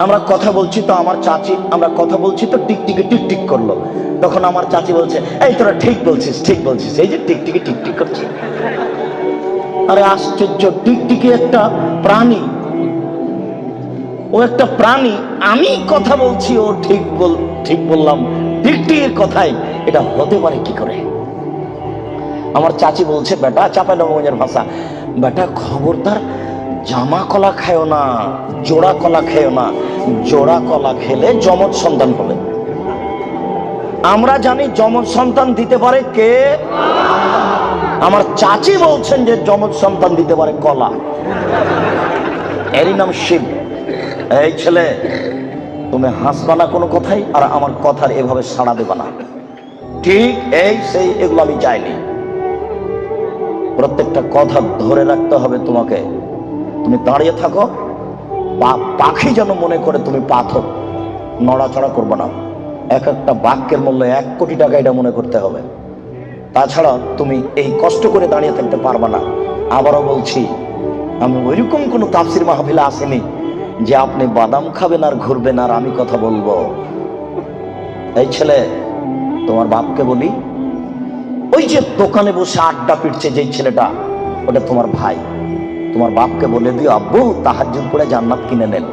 আমরা কথা বলছি তো আমার চাচি, আমরা কথা বলছি তো টিকটিকি টিকটিক করলো। তখন আমার চাচি বলছে, এই তোরা ঠিক বলছিস, ঠিক বলছিস, এই যে টিকটিকি টিকটিক করছে। আরে আশ্চর্য, টিকটিকি একটা প্রাণী, ও একটা প্রাণী। আমি কথা বলছি, ও ঠিক বললাম টিকটিকির কথাই, এটা হতে পারে কি করে? আমার চাচি বলছে, বেটা, চাঁপাইনবাবগঞ্জের ভাষা, বেটা খবরদার জামা কলা খায়ও না, জোড়া কলা খেও না, জোড়া কলা খেলে যমজ সন্তান হবে। আমরা জানি যমজ সন্তান দিতে পারে কে? আমার চাচি বলছেন যে যমজ সন্তান দিতে পারে কলা, এরই নাম শিব। এই ছেলে, তুমি হাসবা না কোনো কথাই, আর আমার কথার এভাবে সাড়া দেবা না, ঠিক এই সেই এগুলো আমি চাইনি। প্রত্যেকটা কথা ধরে রাখতে হবে তোমাকে। তুমি দাঁড়িয়ে থাকো, পাখি যেন মনে করে তুমি পাথর, নড়াচড়া করবে না। এক একটা বাক্যের মূল্য 1 কোটি টাকা, এটা মনে করতে হবে। তাছাড়া তুমি এই কষ্ট করে দাঁড়িয়ে থাকতে পারবে না। আবারও বলছি, আমি ওইরকম কোনো তাফসির মাহফিলে আসেনি যে আপনি বাদাম খাবেন আর ঘুরবেন আর আমি কথা বলবো। এই ছেলে, তোমার বাপকে বলি, ওই যে দোকানে বসে আড্ডা পিটছে যে ছেলেটা, ওটা তোমার ভাই। তোমার বাপকে বলে দিও, আব্বু তাহাজ্জুদ পড়ে জান্নাত কিনে নেন।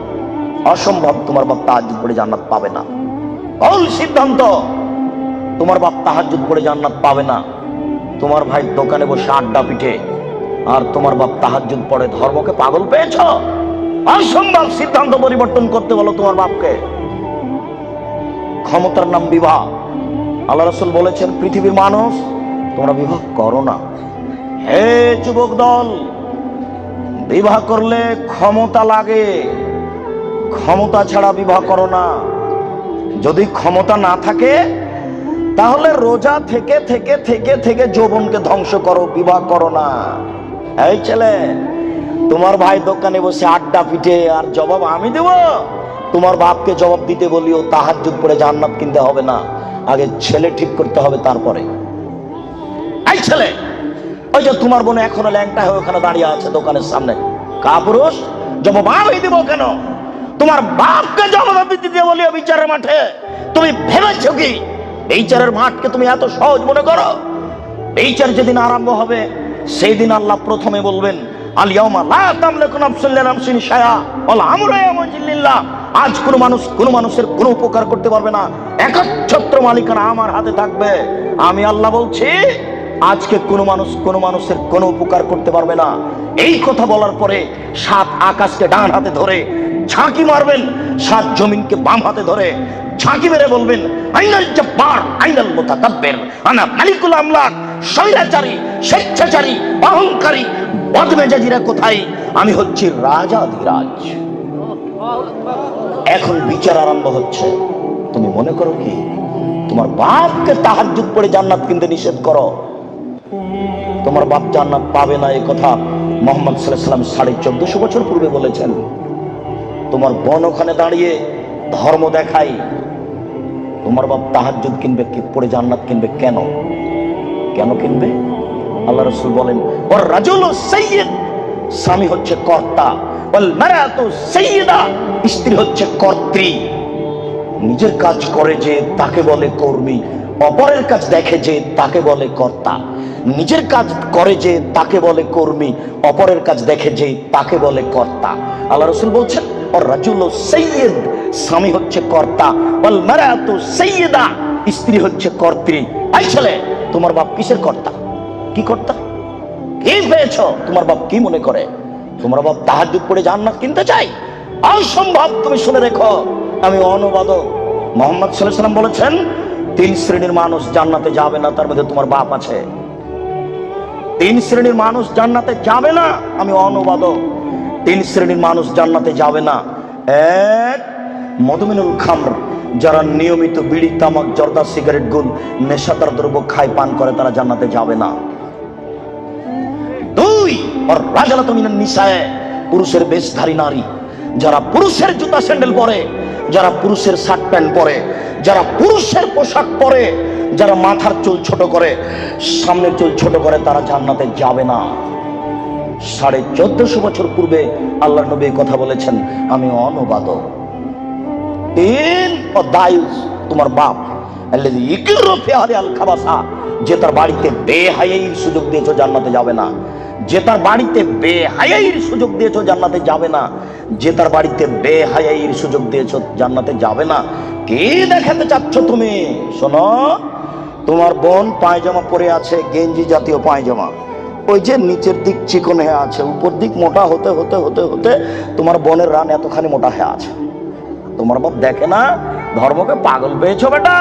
অসম্ভব, তোমার বাপ তাহাজ্জুদ পড়ে জান্নাত পাবে না। ভুল সিদ্ধান্ত, তোমার বাপ তাহাজ্জুদ পড়ে জান্নাত পাবে না। তোমার ভাই দোকানে বসে আড্ডা পিটে আর তোমার বাপ তাহাজ্জুদ পড়ে, ধর্মকে পাগল পেয়েছ? অসম্ভব, সিদ্ধান্ত পরিবর্তন করতে বলো তোমার বাপকে। ক্ষমতার নাম বিবাহ। আল্লাহ রাসূল বলেছেন, পৃথিবীর মানুষ, তোমরা বিবাহ করো না। হে যুবক দল, বিবাহ করলে ক্ষমতা লাগে, ক্ষমতা ছাড়া বিবাহ করো না। যদি ক্ষমতা না থাকে তাহলে রোজা থেকে থেকে থেকে থেকে যৌবনকে ধ্বংস করো, বিবাহ করো না। এই ছেলে, তোমার ভাই দোকানে বসে আড্ডা পিটে আর জবাব আমি দেব? তোমার বাপকে জবাব দিতে বলিও, তাহাজ্জুদ পড়ে জান্নাত কিনতে হবে না, আগে ছেলে ঠিক করতে হবে তারপরে। এই ছেলে, ওই যে তোমার বোন এখনো ল্যাংটা হয়ে ওখানে দাঁড়িয়ে আছে দোকানের সামনে, কাপুরুষ, জবাব আমি দিব কেন? তোমার বাপকে জবাব দিতে বলিও বিচারের মাঠে। তুমি ভেবেছো কি বিচারের মাঠকে তুমি এত সহজ মনে করো? বিচার যেদিন আরম্ভ হবে সেই দিন আল্লাহ প্রথমে বলবেন, আল ইয়াউমা লা তামলিকু নাফসুন লিনাফসিন শাইআ ওয়াল আমরু ইয়াউমাইযিন লিল্লাহ। আজ কোনো মানুষ কোনো মানুষের কোনো উপকার করতে পারবে না, একচ্ছত্র মালিকানা আমার হাতে থাকবে। আমি আল্লাহ বলছি, আজকে কোনো মানুষ কোনো মানুষের কোনো উপকার করতে পারবে না। এই কথা বলার পরে 7 আকাশকে ডান হাতে ধরে ঝাঁকি মারবেন, 7 জমিনকে বাম হাতে ধরে ঝাঁকি মেরে বলবেন, আইনাল জব্বার আইনাল মুতাকাব্বির, আনা মালিকুল আমলাক। স্বৈরাচারী, স্বেচ্ছাচারী, অহংকারী, বদমেজাজিরা কোথায়? আমি হচ্ছি রাজাধিরাজ। এখন বিচার আরম্ভ হচ্ছে। তুমি মনে করো কি তোমার বাপকে তাহাজ্জুদ পড়ে জান্নাত কিনতে নিষেধ করো? তোমার বাপ জান্নাত পাবে না, এই কথা মুহাম্মদ সাল্লাল্লাহু আলাইহি ওয়াসাল্লাম 1450 বছর পূর্বে বলেছেন। তোমার বোন ওখানে দাঁড়িয়ে ধর্ম দেখাই, তোমার বাপ তাহাজ্জুদ কিনবে পড়ে জান্নাত কিনবে কেন? কেন কিনবে? আল্লাহ রাসূল বলেন, ওয়ার রাজুলু সাইয়্যিদ, স্বামী হচ্ছে কর্তা, ওয়াল মারাতু সাইয়্যিদা, স্ত্রী হচ্ছে কর্ত্রী। নিজের কাজ করে যে তাকে বলে কর্মী, অপরের কাজ দেখে যে তাকে বলে কর্তা। নিজের কাজ করে যে তাকে বলে কর্মী, অপরের কাজ দেখে যে তাকে বলে কর্তা। আল্লাহ রাসূল বলছেন, ওয়ার রাজুলু সাইয়্যিদ, স্বামী হচ্ছে কর্তা, ওয়াল মারাতু সাইয়্যিদা, স্ত্রী হচ্ছে কর্ত্রী। এই ছেলে, তোমার বাপ কিসের কর্তা? কি কর্তা? কি পেয়েছো? তোমার বাপ কি মনে করে? তোমার বাপ তাহাজ্জুদ পড়ে জান্নাত কিনতে চাই? অসম্ভব। তুমি শুনে রেখো, আমি অনুবাদক। মুহাম্মদ সাল্লাল্লাহু আলাইহি ওয়াসাল্লাম বলেছেন, 3 শ্রেণীর মানুষ জান্নাতে যাবে না, তার মধ্যে তোমার বাপ আছে। 3 শ্রেণীর মানুষ জান্নাতে যাবে না, আমি অনুবাদক। 3 শ্রেণীর মানুষ জান্নাতে যাবে না। 1, মদমিনুল খামর, যারা নিয়মিত বিড়ি, তামাক, জর্দা, সিগারেট, গুল, নেশাদার দ্রব্য খায়, পান করে, তারা জান্নাতে যাবে না। 2, আর রাজালাতু মিনান নিসায়ে, পুরুষের বেশধারী নারী, যারা পুরুষের জুতা স্যান্ডেল পরে, যারা পুরুষের শার্ট প্যান্ট পরে, যারা পুরুষের পোশাক পরে, যারা মাথার চুল ছোট করে, সামনের চুল ছোট করে, তারা জান্নাতে যাবে না। 1450 বছর পূর্বে আল্লাহর নবী কথা বলেছেন, আমি অনুবাদক। তিন ও দায়ুস, তোমার বাপ আল্লাযী ইকরু ফি আহলি আল খাবাসা, যে তার বাড়িতে বেহায়াইর সুযোগ দিয়েছো জান্নাতে যাবে না। যে তার বাড়িতে বেহায়াইর সুযোগ দিয়েছো জান্নাতে যাবে না। যে তার বাড়িতে বেহায়াইর সুযোগ দিয়েছো জান্নাতে যাবে না। কি দেখাতে চাচ্ছ তুমি? শোনো, তোমার বোন পায়জামা পরে আছে, গেঞ্জি জাতীয় পায়জামা, ওই যে নিচের দিক চিকন হয়ে আছে, উপর দিক মোটা হতে হতে হতে হতে তোমার বোনের রান এতখানি মোটা হয়ে আছে। তোমার বাপ দেখে না? ধর্মকে পাগল পেয়েছো বেটা?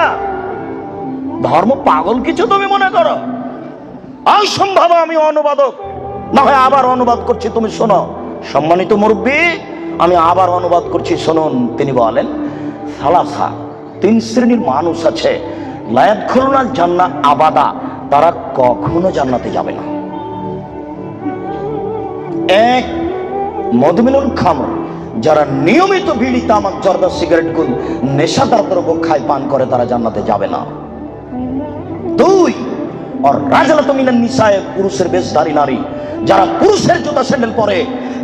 ধর্ম পাগল কিছু তুমি মনে করো? অসম্ভব। আমি অনুবাদক, না হয় আবার অনুবাদ করছি, তুমি শোনো। সম্মানিত মুরব্বী, আমি আবার অনুবাদ করছি, শুনুন। তিনি বলেন, সালাসা, তিন শ্রেণীর মানুষ আছে, লা ইয়াদখুলুনাল জান্নাহ আবাদা, তারা কখনো জান্নাতে যাবে না। এক, মদমিনুল খামর, যারা নিয়মিত বিড়ি, তামাক, জর্দা, সিগারেট, গুল, নেশাদার দ্রব্য খায়, পান করে, তারা জান্নাতে যাবে না। দুই, আর রাজলাতু মিনান নিসায়ে, পুরুষের বেশধারী নারী, যারা পুরুষের জুতা স্যান্ডেল পরে,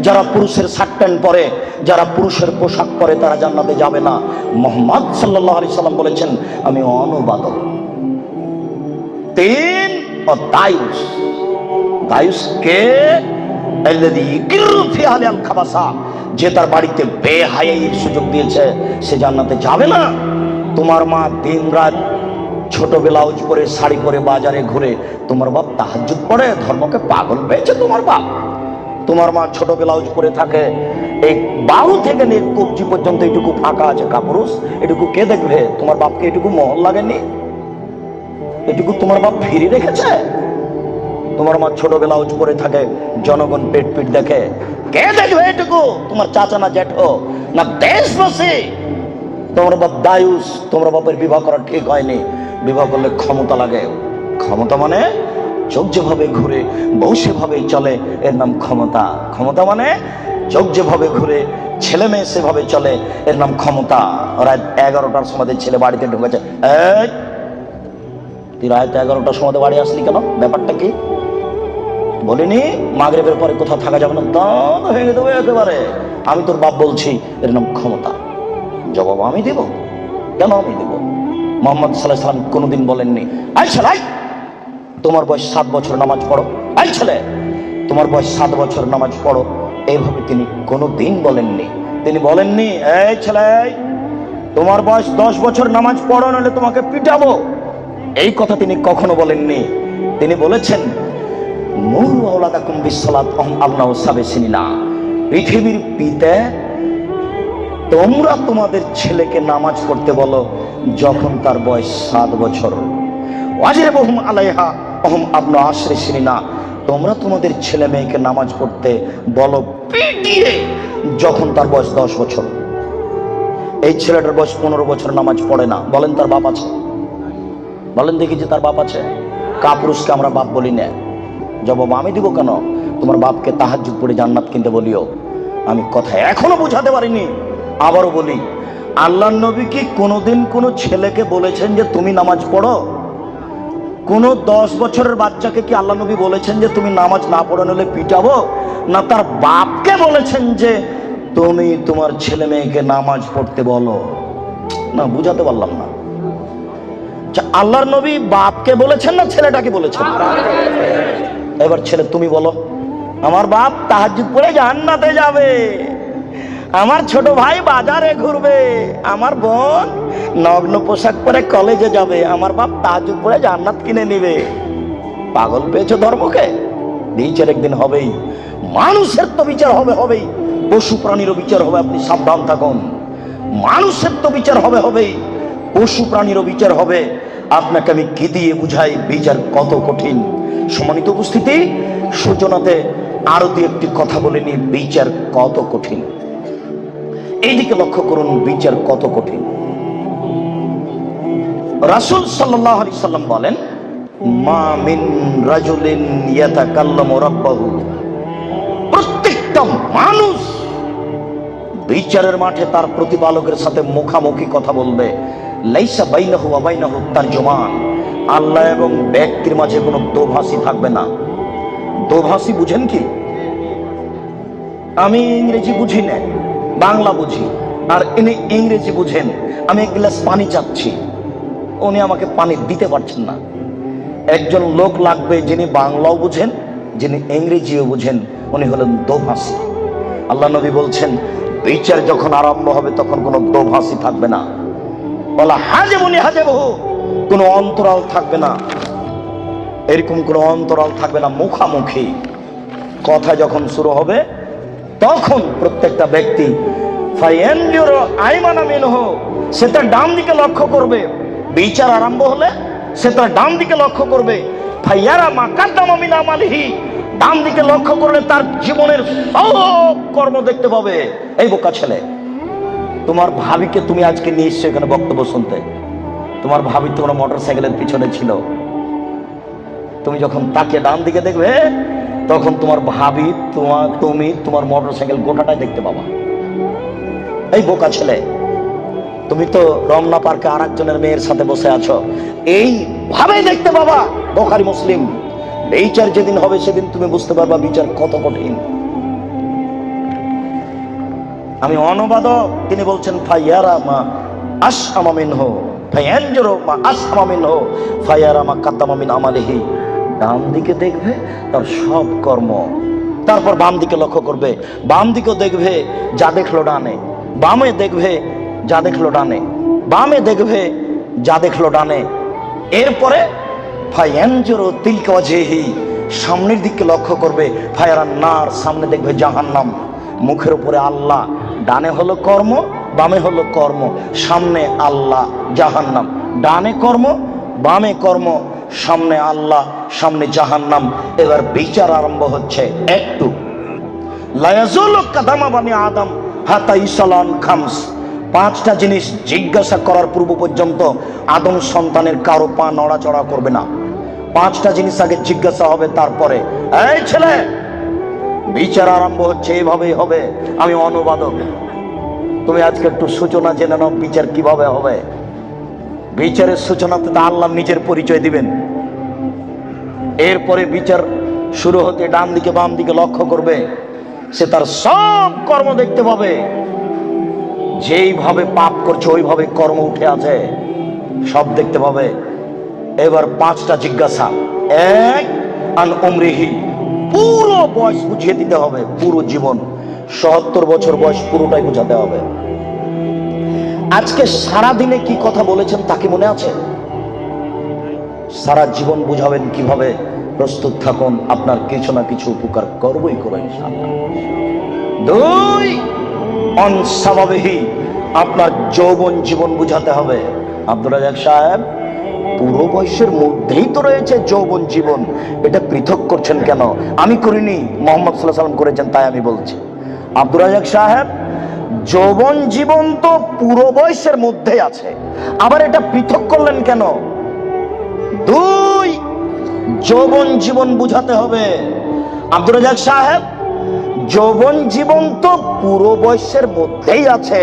যারা পুরুষের শার্ট প্যান্ট পরে, যারা পুরুষের পোশাক পরে, তারা জান্নাতে যাবে না। মুহাম্মদ সাল্লাল্লাহু আলাইহি সাল্লাম বলেছেন, আমি অনুবাদক। তিন, ও দায়ুস, দায়ুস কে? আল্লাযী ইকরু ফি আহলি আল খাবাসা, যে তার বাড়িতে বেহায়াইর সুযোগ দিয়েছে, সে জান্নাতে যাবে না। তোমার মা দিন রাত ছোট ব্লাউজ পরে, শাড়ি পরে বাজারে ঘুরে, তোমার বাপ তাহাজ্জুদ পড়ে, ধর্মকে পাগল পেয়েছে তোমার বাপ। তোমার মা ছোট ব্লাউজ পরে থাকে, এই বাহু থেকে নিয়ে কবজি পর্যন্ত এটুকু ফাঁকা আছে কাপুরুষ, এটুকু কে দেখবে? তোমার বাপকে এটুকু মহল লাগেনি? এটুকু তোমার বাপ ফিরে রেখেছে? তোমার মা ছোট ব্লাউজ পরে থাকে, জনগণ পেট পিট দেখে, কে দেখবে এটুকু? তোমার চাচা না জ্যাঠো না দেশবাসী? তোমার বাপ দায়ুস, তোমার বাপের বিবাহ করা ঠিক হয়নি। বিবাহ করলে ক্ষমতা লাগে। ক্ষমতা মানে চোখ যেভাবে ঘুরে, বউ সেভাবেই চলে, এর নাম ক্ষমতা। ক্ষমতা মানে চোখ যেভাবে ঘুরে, ছেলে মেয়ে সেভাবে চলে, এর নাম ক্ষমতা। রাত 11টার সময় ছেলে বাড়িতে ঢুকেছে, এই তুই রাত 11টার সময় বাড়ি আসলি কেন? ব্যাপারটা কি? বলিনি মাগরিবের পরে কোথাও থাকা যাবে না? দাঁত ভেঙে দেবো একেবারে। আমি তোর বাপ বলছি, এর নাম ক্ষমতা। জবাব আমি দেব? কেন আমি দেব? মুহাম্মদ সাল্লাল্লাহু আলাইহি সাল্লাম কোনোদিন বলেননি, এই ছেলে, তোমার বয়স 7 বছর নামাজ পড়ো, এই ছেলে তোমার বয়স 7 বছর নামাজ পড়ো। এইভাবে তিনি কোনোদিন বলেননি। তিনি বলেননি, এই ছেলে তোমার বয়স 10 বছর নামাজ পড়ো, নাহলে তোমাকে পিটাবো। এই কথা তিনি কখনো বলেননি। তিনি বলেছেন, মুরু আওলাদাকুম বিসসালাত ওয়া হুম আবনাউ সাবঈ সিনিনা, পৃথিবীর পিতা, তোমরা তোমাদের ছেলেকে নামাজ পড়তে বলো যখন তার বয়স 7 বছর। ওয়াজিবুহুম আলাইহা ওয়া হুম আবনাউ আশরি সিনিনা, তোমরা তোমাদের ছেলে মেয়েকে নামাজ পড়তে বলো পিটিয়ে যখন তার বয়স 10 বছর। এই ছেলেটার বয়স 15 বছর, নামাজ পড়ে না। বলেন তার বাপ আছে? বলেন দেখি যে তার বাপ আছে? কাপুরুষকে আমরা বাপ বলি না। জবাব আমি দিব কেন? তোমার বাপকে তাহাজ্জুদ পড়ে জান্নাত কিনতে বলিও। আমি কথা এখনো বুঝাতে পারিনি, আবারও বলি, আল্লাহর নবী কি কোনোদিন কোনো ছেলেকে বলেছেন যে তুমি নামাজ পড়ো? কোন 10 বছরের বাচ্চাকে কি আল্লাহ নবী বলেছেন যে তুমি নামাজ না পড়ো নাহলে পিটাবো? না তার বাপকে বলেছেন যে তুমি তোমার ছেলে মেয়েকে নামাজ পড়তে বলো? না, বুঝাতে পারলাম না। আল্লাহর নবী বাপকে বলেছেন না ছেলেটাকে বলেছেন? এবার ছেলে তুমি বলো, আমার বাপ তাহাজ্জুদ পড়ে জান্নাতে যাবে, আমার ছোট ভাই বাজারে ঘুরবে, আমার বোন নগ্ন পোশাক পরে কলেজে যাবে, আমার বাপ তাহাজ্জুদ পড়ে জান্নাত কিনে নিবে। পাগল পেয়েছো ধর্মকে? বিচার একদিন হবেই। মানুষের তো বিচার হবেই, পশু প্রাণীরও বিচার হবে। আপনি সাবধান থাকুন। মানুষের তো বিচার হবেই, পশু প্রাণীরও বিচার হবে। আপনাকে আমি কি দিয়ে বুঝাই বিচার কত কঠিন? সম্মানিত উপস্থিতি, সূচনাতে আরো দু একটি কথা বলে নিয়ে বিচার কত কঠিন এইদিকে লক্ষ্য করুন। বিচার কত কঠিন। রাসূল সাল্লাল্লাহু আলাইহি সাল্লাম বলেন, মা মিন রাজুলিন ইয়াতাকাল্লামু রাব্বাহু, প্রত্যেকটা মানুষ বিচারের মাঠে তার প্রতিপালকের সাথে মুখামুখি কথা বলবে। লাইসা বাইনাহু ওয়া বাইনাহু তারজুমান, আল্লাহ এবং ব্যক্তির মাঝে কোনো দোভাষী থাকবে না। দোভাষী বুঝেন কি? আমি ইংরেজি বুঝি না, বাংলা বুঝি। আর ইনি ইংরেজি বুঝেন। আমি এক গ্লাস পানি চাচ্ছি, উনি আমাকে পানি দিতে পারছেন না। একজন লোক লাগবে যিনি বাংলাও বুঝেন, যিনি ইংরেজিও বুঝেন, উনি হলেন দোভাষী। আল্লাহ নবী বলছেন বিচার যখন আরম্ভ হবে তখন কোনো দোভাষী থাকবে না। বলা হাজেবুনি হাজেবহু, কোনো অন্তরাল থাকবে না, এরকম কোনো অন্তরাল থাকবে না। মুখামুখি কথা যখন শুরু হবে তখন প্রত্যেকটা ব্যক্তি সে তার ডান দিকে লক্ষ্য করবে। বিচার আরম্ভ হলে সে তার ডান দিকে লক্ষ্য করবে। ডান দিকে লক্ষ্য করলে তার জীবনের সব কর্ম দেখতে পাবে। এই বোকা ছেলে, তোমার ভাবিকে তুমি আজকে নিয়ে এসছো এখানে বক্তব্য শুনতে। তোমার ভাবি তোমার মোটর সাইকেলের পিছনে ছিল। তুমি যখন তাকে ডান দিকে দেখবে তখন তোমার ভাবি, তুমি তোমার মোটর সাইকেল গোটাটাই দেখতে পাবা। এই বোকা ছেলে, তুমি তো রমনা পার্কে আর একজনের মেয়ের সাথে বসে আছো, এই ভাবে দেখতে পাবা। বুখারী মুসলিম। বিচার যেদিন হবে সেদিন তুমি বুঝতে পারবা বিচার কত কঠিন। আমি অনুবাদক, তিনি বলছেন ফায়ারা মা আসআমা মিনহু ফায়ানজুরু মা আসআমা মিনহু ফায়ারা মা কাদ্দামা মিন আমালিহি। ডান দিকে দেখবে তার সব কর্ম, তারপর বাম দিকে লক্ষ্য করবে, বাম দিকেও দেখবে যা দেখলো ডানে, বামে দেখবে যা দেখলো ডানে, বামে দেখবে যা দেখলো ডানে। এরপরে ফায়ানজুরু তিলকা ওয়াজহিহি, সামনের দিকে লক্ষ্য করবে, ফায়ারান নার, সামনে দেখবে জাহান্নাম। মুখের উপরে আল্লাহ, ডানে হলো কর্ম, বামে হলো কর্ম, সামনে আল্লাহ জাহান্নাম। ডানে কর্ম, বামে কর্ম, সামনে আল্লাহ, সামনে জাহান্নাম। এবার বিচার আরম্ভ হচ্ছে। একটু লায়াজুলু কাদামা বানি আদম হাতা ইসালান খামস, পাঁচটা জিনিস জিজ্ঞাসা করার পূর্ব পর্যন্ত আদম সন্তানের কারো পা নড়াচড়া করবে না। পাঁচটা জিনিস আগে জিজ্ঞাসা হবে, তারপরে এই ছেলে বিচার আরম্ভ হচ্ছে। এইভাবেই হবে। আমি অনুবাদক, তুমি আজকে একটু সূচনা জেনে নাও বিচার কিভাবে হবে। বিচারের সূচনাতে তো আল্লাহ নিজের পরিচয় দিবেন। এরপরে বিচার শুরু হতে ডান দিকে বাম দিকে লক্ষ্য করবে, সে তার সব কর্ম দেখতে পাবে। যেইভাবে পাপ করছে ওইভাবে কর্ম উঠে আছে, সব দেখতে পাবে। এবার পাঁচটা জিজ্ঞাসা। এক, আন উমরিহি, পুরো বয়স বুঝিয়ে দিতে হবে, পুরো জীবন। ৭০ বছর বয়স পুরোটাই বুঝাতে হবে। আজকে সারা দিনে কি কথা বলেছেন তা কি মনে আছে? সারা জীবন বুঝাবেন কিভাবে? প্রস্তুত থাকুন, আপনার কিছু না কিছু উপকার করবই করবেন ইনশাআল্লাহ। দুই, অনসাবাবিহি, আপনার যৌবন জীবন বুঝাতে হবে। আব্দুর রাজ্জাক সাহেব, পুরো বয়সের মধ্যেই তো রয়েছে যৌবন জীবন, এটা পৃথক করছেন কেন? আমি করিনি, মুহাম্মদ সাল্লাল্লাহু আলাইহি ওয়াসাল্লাম করেছেন, তাই আমি বলছি। আব্দুর রাজ্জাক সাহেব, যৌবন জীবন তো পুরো বয়সের মধ্যেই আছে, আবার এটা পৃথক করলেন কেন? দুই, যৌবন জীবন বুঝাতে হবে। আব্দুর রাজ্জাক সাহেব, যৌবন জীবন তো পুরো বয়সের মধ্যেই আছে,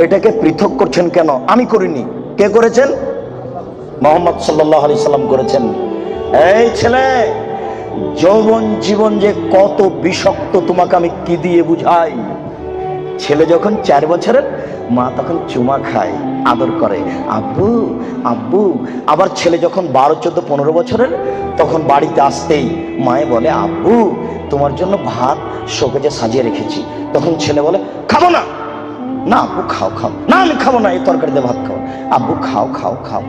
এটাকে পৃথক করছেন কেন? আমি করিনি। কে করেছেন? মুহাম্মদ সাল্লাল্লাহু আলাইহি সাল্লাম করেছেন। এই ছেলে, যৌবন জীবন যে কত বিষাক্ত তোমাকে আমি কি দিয়ে বুঝাই। ছেলে যখন 4 বছরের, মা তখন চুমা খায়, আদর করে, আব্বু আব্বু। আবার ছেলে যখন 12, 14, 15 বছরের, তখন বাড়িতে আসতেই মায়ে বলে, আব্বু তোমার জন্য ভাত শোকেজে সাজিয়ে রেখেছি। তখন ছেলে বলে, খাবো না। না আব্বু খাও খাও। না আমি খাবো না, এই তরকারিতে ভাত খাও। আব্বু খাও খাও খাও।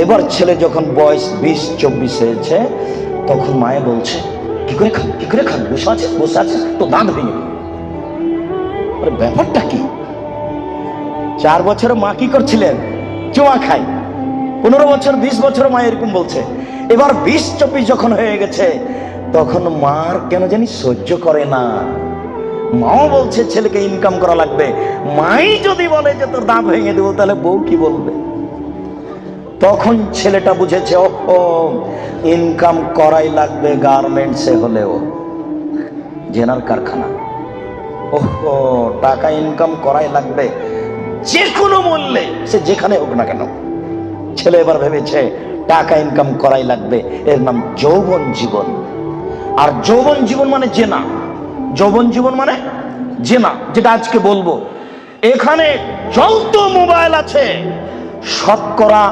এবার ছেলে যখন বয়স 20-24 হয়েছে, তখন মায়ে বলছে, কি করে খাবো, কি করে খাবো, বসে আছে বসে আছে তো দাঁত ভেঙে। ব্যাপারটা কি? 4 বছরের মা কি করছিলেন? চুমা খাই। 15 বছর 20 বছর মা এরকম বলছে। এবার 20-24 যখন হয়ে গেছে, তখন মার কেন জানি সহ্য করে না। মাও বলছে ছেলেকে ইনকাম করা লাগবে। মাই যদি বলে যে তোর দাঁত ভেঙে দেবো, তাহলে বউ কি বলবে? তখন ছেলেটা বুঝেছে, ও ইনকাম করাই লাগবে, গার্মেন্টসে হলেও, জেনার কারখানা, ওহো টাকা ইনকাম করাই লাগবে যে কোনো মূল্যে, সে যেখানে হোক না কেন। ছেলে এবার ভেবেছে টাকা ইনকাম করাই লাগবে। এর নাম যৌবন জীবন। আর যৌবন জীবন মানে জেনা। যৌবন জীবন মানে জেনা, যেটা আজকে বলবো। এখানে যত মোবাইল আছে শতকরা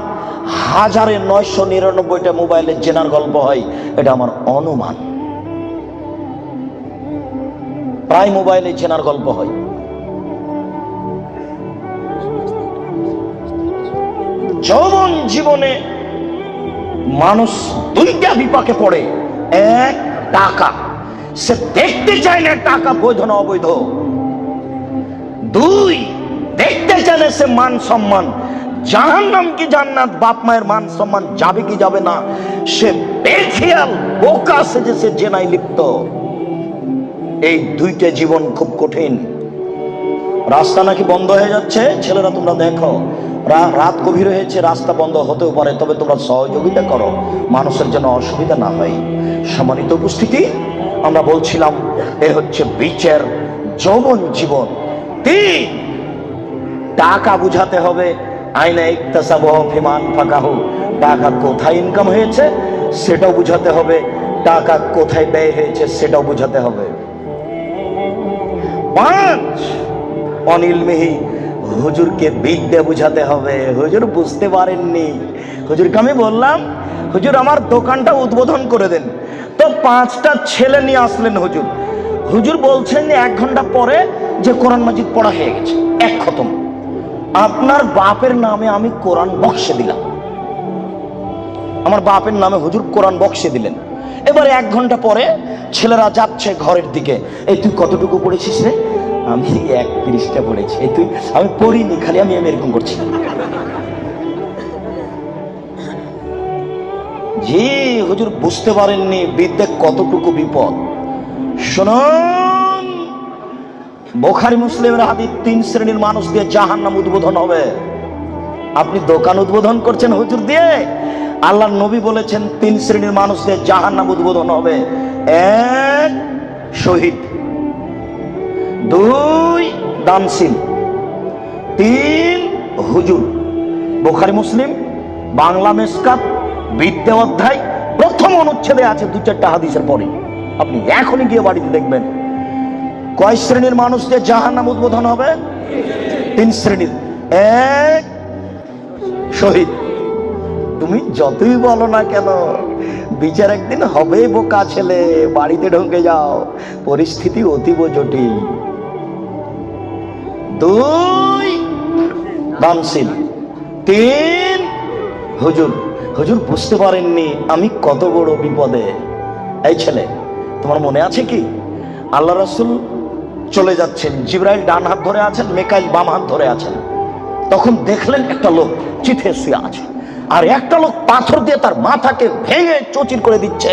1999টা মোবাইলের জেনার গল্প হয়, এটা আমার অনুমান। প্রায় মোবাইলে জেনার গল্প হয়। যৌবন জীবনে মানুষ দুইটা বিপাকে পড়ে। এক, টাকা, সে দেখতে চায় না টাকা বৈধ না অবৈধ। দুই, দেখতে চায় না সে মান সম্মান, জাহান্নাম কি জান্নাত, বাপ মায়ের মান সম্মান যাবে কি যাবে না, সে বেখেয়াল বোকা সেজে সে জেনায় লিপ্ত। এই দুইটা জীবন খুব কঠিন। রাস্তা নাকি বন্ধ হয়ে যাচ্ছে, ছেলেরা তোমরা দেখো, রাত গভীর হয়েছে, রাস্তা বন্ধ হতেও পারে, তবে তোমরা সহযোগিতা করো মানুষের যেন অসুবিধা না হয়। সম্মানিত উপস্থিতি, আমরা বলছিলাম এ হচ্ছে বিচার যৌবন জীবন। তিন, টাকা বুঝাতে হবে। আইনা ইকতাসাবাহু ফিমান ফাকাহু, টাকা কোথায় ইনকাম হয়েছে সেটাও বুঝাতে হবে, টাকা কোথায় ব্যয় হয়েছে সেটাও বুঝাতে হবে। পাঁচ, অনিলমিহি, হুজুরকে বিদ্যা বুঝাতে হবে। হুজুর বুঝতে পারেননি, হুজুরকে আমি বললাম হুজুর আমার দোকানটা উদ্বোধন করে দেন, তো 5টা ছেলে নিয়ে আসলেন হুজুর। হুজুর বলছেন যে 1 ঘন্টা পরে যে কোরআন মাজিদ পড়া হয়ে গেছে, এক খতম। আপনার বাপের নামে আমি কোরআন বক্সে দিলাম, আমার বাপের নামে হুজুর কোরআন বক্সে দিলেন। এবারে 1 ঘন্টা পরে ছেলেরা যাচ্ছে ঘরের দিকে, এই তুই কতটুকু পড়েছিস রে? আমি 1 পৃষ্ঠা পড়েছি। এই তুই? আমি পড়িনি, খালি আমি এরকম করছি। জি হুজুর বুঝতে পারেননি বিদ্যা কতটুকু বিপদ। শুনুন, বুখারী মুসলিমের হাদিস, 3 শ্রেণীর মানুষ দিয়ে জাহান্নাম উদ্বোধন হবে। আপনি দোকান উদ্বোধন করছেন হুজুর দিয়ে? আল্লাহর নবী বলেছেন 3 শ্রেণীর মানুষ দিয়ে জাহান্নাম উদ্বোধন হবে। 1, শহীদ। 2, দানশীল। 3, হুজুর। বুখারী মুসলিম বাংলা মেসকাত বিদ্যা অধ্যায় প্রথম অনুচ্ছেদে আছে 2-4টা হাদিসের পরে। আপনি এখনই গিয়ে বাড়িতে দেখবেন কয় শ্রেণীর মানুষদের জাহান্নাম উদ্বোধন হবে? 3 শ্রেণীর। 1, শহীদ। তুমি যতই বলো না কেন বিচার একদিন হবে বোকা ছেলে, বাড়িতে ঢুকে যাও, পরিস্থিতি অতীব জটিল। 2, দানশীল। 3, হুজুর। হুজুর বুঝতে পারেননি আমি কত বড় বিপদে। এই ছেলে, তোমার মনে আছে কি আল্লাহ রাসূল চলে যাচ্ছেন, জিবরাইল ডান হাত ধরে আছেন, মিকাইল বাম হাত ধরে আছেন। তখন দেখলেন একটা লোক চিঠে শুয়ে আছে, আর একটা লোক পাথর দিয়ে তার মাথাকে ভেঙে চৌচির করে দিচ্ছে।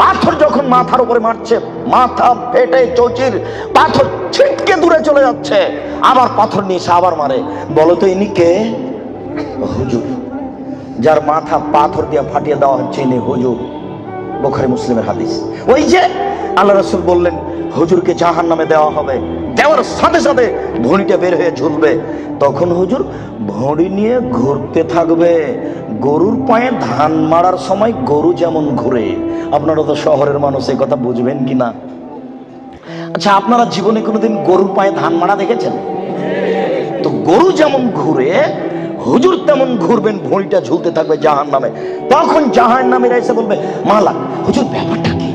পাথর যখন মাথার উপরে মারছে, মাথা ফেটে চৌচির, পাথর ছিটকে দূরে চলে যাচ্ছে। আবার পাথর নিয়ে এসে আবার মারে। বলো তো ইনি কে? হুজুর। যার মাথা পাথর দিয়ে ফাটিয়ে দেওয়া হচ্ছে ইনি হুজুর। বুখারী মুসলিমের হাদিস। ওই যে আল্লাহ রাসূল বললেন হুজুরকে জাহান্নামে দেওয়া হবে, দেওয়ার সাথে সাথে ভুঁড়িটা বের হয়ে ঝুলবে। তখন হুজুর ভুঁড়ি নিয়ে ঘুরতে থাকবে, গরুর পায়ে ধান মারার সময় গরু যেমন ঘুরে। আপনারা তো শহরের মানুষ, এই কথা বুঝবেন কিনা? আচ্ছা, আপনারা জীবনে কোনোদিন গরুর পায়ে ধান মারা দেখেছেন? তো গরু যেমন ঘুরে হুজুর তেমন ঘুরবেন, ভুঁড়িটা ঝুলতে থাকবে জাহান্নামে। তখন জাহান্নামীরা এসে বলবে, মালাক হুজুর ব্যাপারটা কি?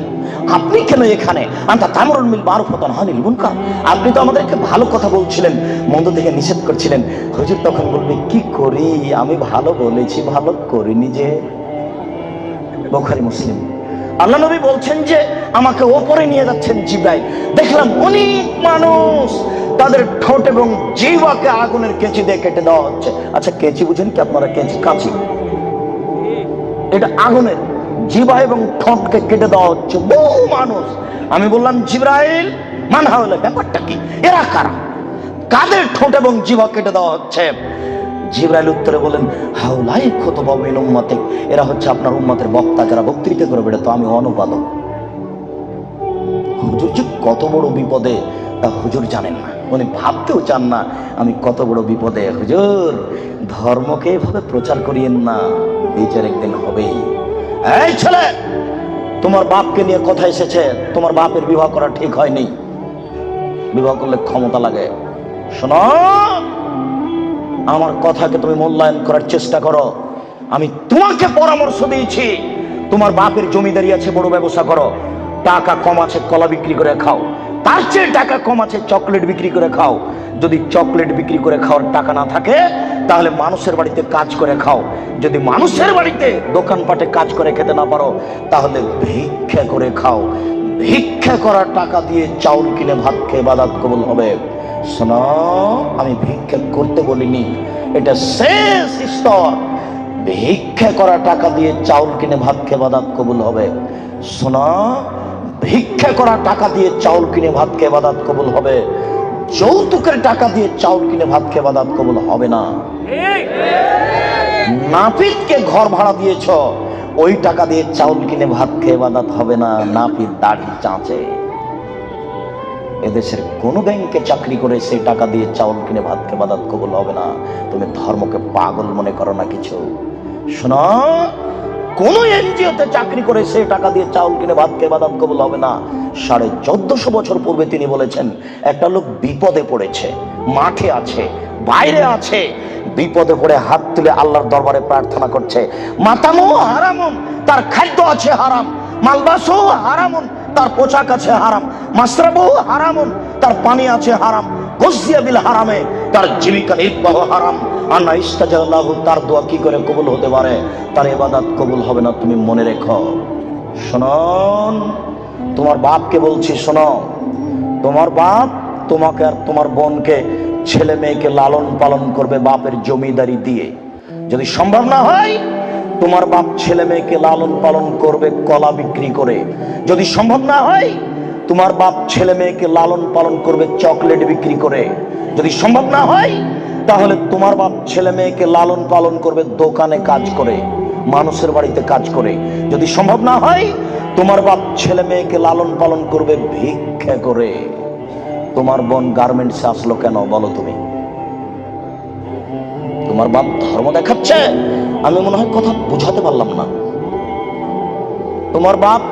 আপনি কেন এখানে? আনতা তা'মুরুল বিল মারুফ ওয়া তানহা আনিল মুনকার। আপনি তো আমাদেরকে ভালো কথা বলছিলেন, মন্দ থেকে নিষেধ করছিলেন। হুজুর তখন বলবে, কি করি, আমি ভালো বলেছি, ভালো করিনি যে। বুখারী মুসলিম। আল্লাহ নবী বলছেন যে আমাকে ওপরে নিয়ে যাচ্ছেন জিবরাইল, দেখলাম অনেক মানুষ তাদের ঠোঁট এবং জিহ্বাকে আগুনের কেঁচি দিয়ে কেটে দেওয়া হচ্ছে। আচ্ছা, কেঁচি বুঝেন কি আপনারা? কেঁচি, কাঁচি, এটা আগুনের জিহ্বা এবং ঠোঁটকে কেটে দেওয়া হচ্ছে বহু মানুষ। আমি বললাম, জিবরাইল মান হাওলা, ব্যাপারটা কি? এরা কারা? কাদের ঠোঁট এবং জিহ্বা কেটে দেওয়া হচ্ছে? জিবরাইল উত্তরে বলেন, হাওলাই খুতবা মিন উম্মতিক, এরা হচ্ছে আপনার উম্মতের বক্তা, যারা বক্তৃতা করে বেড়াতো, আমি অনুবাদক। হুজুর যে কত বড় বিপদে তা হুজুর জানেন না, উনি ভাবতেও চান না আমি কত বড় বিপদে। হুজুর ধর্মকে এভাবে প্রচার করিয়েন না, বিচার একদিন হবেই। এই ছেলে, তোমার বাপকে নিয়ে কথা এসেছে, তোমার বাপের বিবাহ করা ঠিক হয়নি। বিবাহ করলে ক্ষমতা লাগে, শোনো, আমার কথাকে তুমি মূল্যায়ন করার চেষ্টা করো। আমি তোমাকে পরামর্শ দিয়েছি, তোমার বাপের জমিদারি আছে, বড় ব্যবসা করো। টাকা কম আছে কলা বিক্রি করে খাও, তার চেয়ে টাকা কম আছে চকলেট বিক্রি করে খাও। যদি চকলেট বিক্রি করে খাওয়ার টাকা না থাকে তাহলে মানুষের বাড়িতে কাজ করে খাও। যদি মানুষের বাড়িতে দোকানপাটে কাজ করে খেতে না পারো তাহলে ভিক্ষা করে খাও। ভিক্ষা করার টাকা দিয়ে চাউল কিনে ভাত খেয়ে ইবাদত কবুল হবে। শোনো, আমি ভিক্ষা করতে বলিনি, এটা শেষ স্তর। ভিক্ষা করা টাকা দিয়ে চাউল কিনে ভাত খেয়ে ইবাদত কবুল হবে। শোনো, ভিক্ষা করা টাকা দিয়ে চাউল কিনে ভাত খেয়ে ইবাদত কবুল হবে। যৌতুকের টাকা দিয়ে চাউল কিনে ভাত খেয়ে ইবাদত কবুল হবে না। নাপিতকে ঘর ভাড়া দিয়েছ, ওই টাকা দিয়ে চাউল কিনে ভাত খেয়ে ইবাদত হবে না। নাপিত দাড়ি চাঁচে। এদেশের কোন ব্যাংকে চাকরি করে সেই টাকা দিয়ে চাউল কিনে ভাত খেয়ে ইবাদত কবুল হবে না। তুমি ধর্মকে পাগল মনে করো না কিছু। শোনো, কোন এনজিওতে চাকরি করে সেই টাকা দিয়ে চাউল কিনে ভাত খেয়ে ইবাদত কবুল হবে না। 1450 বছর পূর্বে তিনি বলেছেন, একটা লোক বিপদে পড়েছে, মাঠে আছে, বাইরে আছে, বিপদে পড়ে হাত তুলে আল্লাহর দরবারে প্রার্থনা করছে। মাতামু হারামুন, তার খাদ্য আছে হারাম। মালবাসু হারামুন, তার পোশাক আছে হারাম। মাসরাবু হারামুন, তার পানি আছে হারাম। গজিয়া বিল হারামে, তার জীবিকা নির্বাহ হারাম। আন্না ইস্তাজাল্লাহু, তার দোয়া কি করে কবুল হতে পারে? তার ইবাদত কবুল হবে না, তুমি মনে রেখো। শুনুন, তোমার বাপকে বলছি, শোনো, তোমার বাপ তোমাকে আর তোমার বোনকে, ছেলে মেয়েকে লালন পালন করবে বাপের জমিদারি দিয়ে। যদি সম্ভব না হয় তোমার বাপ ছেলে মেয়েকে লালন পালন করবে কলা বিক্রি করে। যদি সম্ভব না হয় তোমার বাপ ছেলে মেয়েকে লালন পালন করবে চকলেট বিক্রি করে। যদি সম্ভব না হয় তাহলে তোমার বাপ ছেলে মেয়েকে লালন পালন করবে দোকানে কাজ করে, মানুষের বাড়িতে কাজ করে। যদি সম্ভব না হয় তোমার বাপ ছেলে মেয়েকে লালন পালন করবে ভিক্ষা করে। তোমার বোন গার্মেন্টসে আসলো কেন বলো তুমি? তোমার বাপ ধর্ম দেখাচ্ছে? আমি মনে হয় কথা বুঝাতে পারলাম না। তোমার বাপ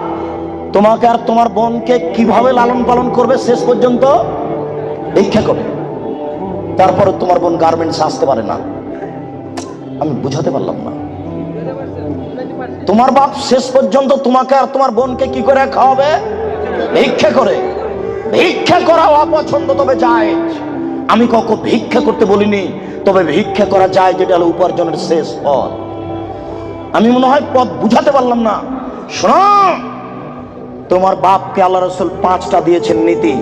তোমাকে আর তোমার বোনকে কিভাবে লালন পালন করবে শেষ পর্যন্ত? ভিক্ষা করে। তারপরে তোমার বোন গার্মেন্টসে আসতে পারে না। আমি বুঝাতে পারলাম না। তোমার বাপ শেষ পর্যন্ত তোমাকে আর তোমার বোনকে কি করে খাওয়াবে? ভিক্ষা করে। ভিক্ষা করা অপছন্দ, তবে যায়। আমি কখনো ভিক্ষা করতে বলিনি, তবে ভিক্ষা করা যায়, যেটা হলো উপার্জনের শেষ পথ। আমি মনে হয় পথ বুঝাতে পারলাম না। শোনো, তোমার বাপকে আল্লাহ রাসূল 5টা দিয়েছেন নীতি।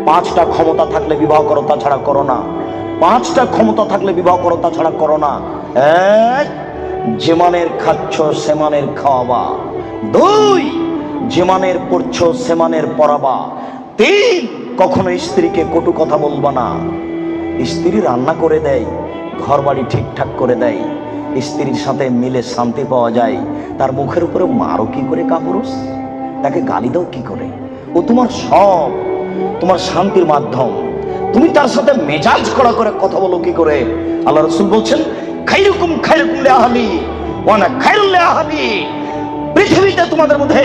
5টা ক্ষমতা থাকলে বিবাহ করো, তাছাড়া করো না। 5টা ক্ষমতা থাকলে বিবাহ করো, তাছাড়া করো না। 1, যেমানের খাচ্ছ সেমানের খাওয়াবা। 2, যেমানের পড়ছো সেমানের পড়াবা। 3, কখনো স্ত্রীকে কটু কথা বলবা না। স্ত্রী রান্না করে দেয়, ঘর বাড়ি ঠিকঠাক করে দেয়, স্ত্রীর সাথে মিলে শান্তি পাওয়া যায়, তার মুখের উপরে মারো কি করে কাপুরুষ? তাকে গালি দাও কি করে? ও তোমার সব, তোমার শান্তির মাধ্যম। তুমি তার সাথে মেজাজ করা করে কথা বলো কি করে? আল্লাহ রাসূল বলছেন, খাইরুকুম খাইরুকুম লিআহলি ওয়া আনা খাইরুল লিআহলি। পৃথিবীতে তোমাদের মধ্যে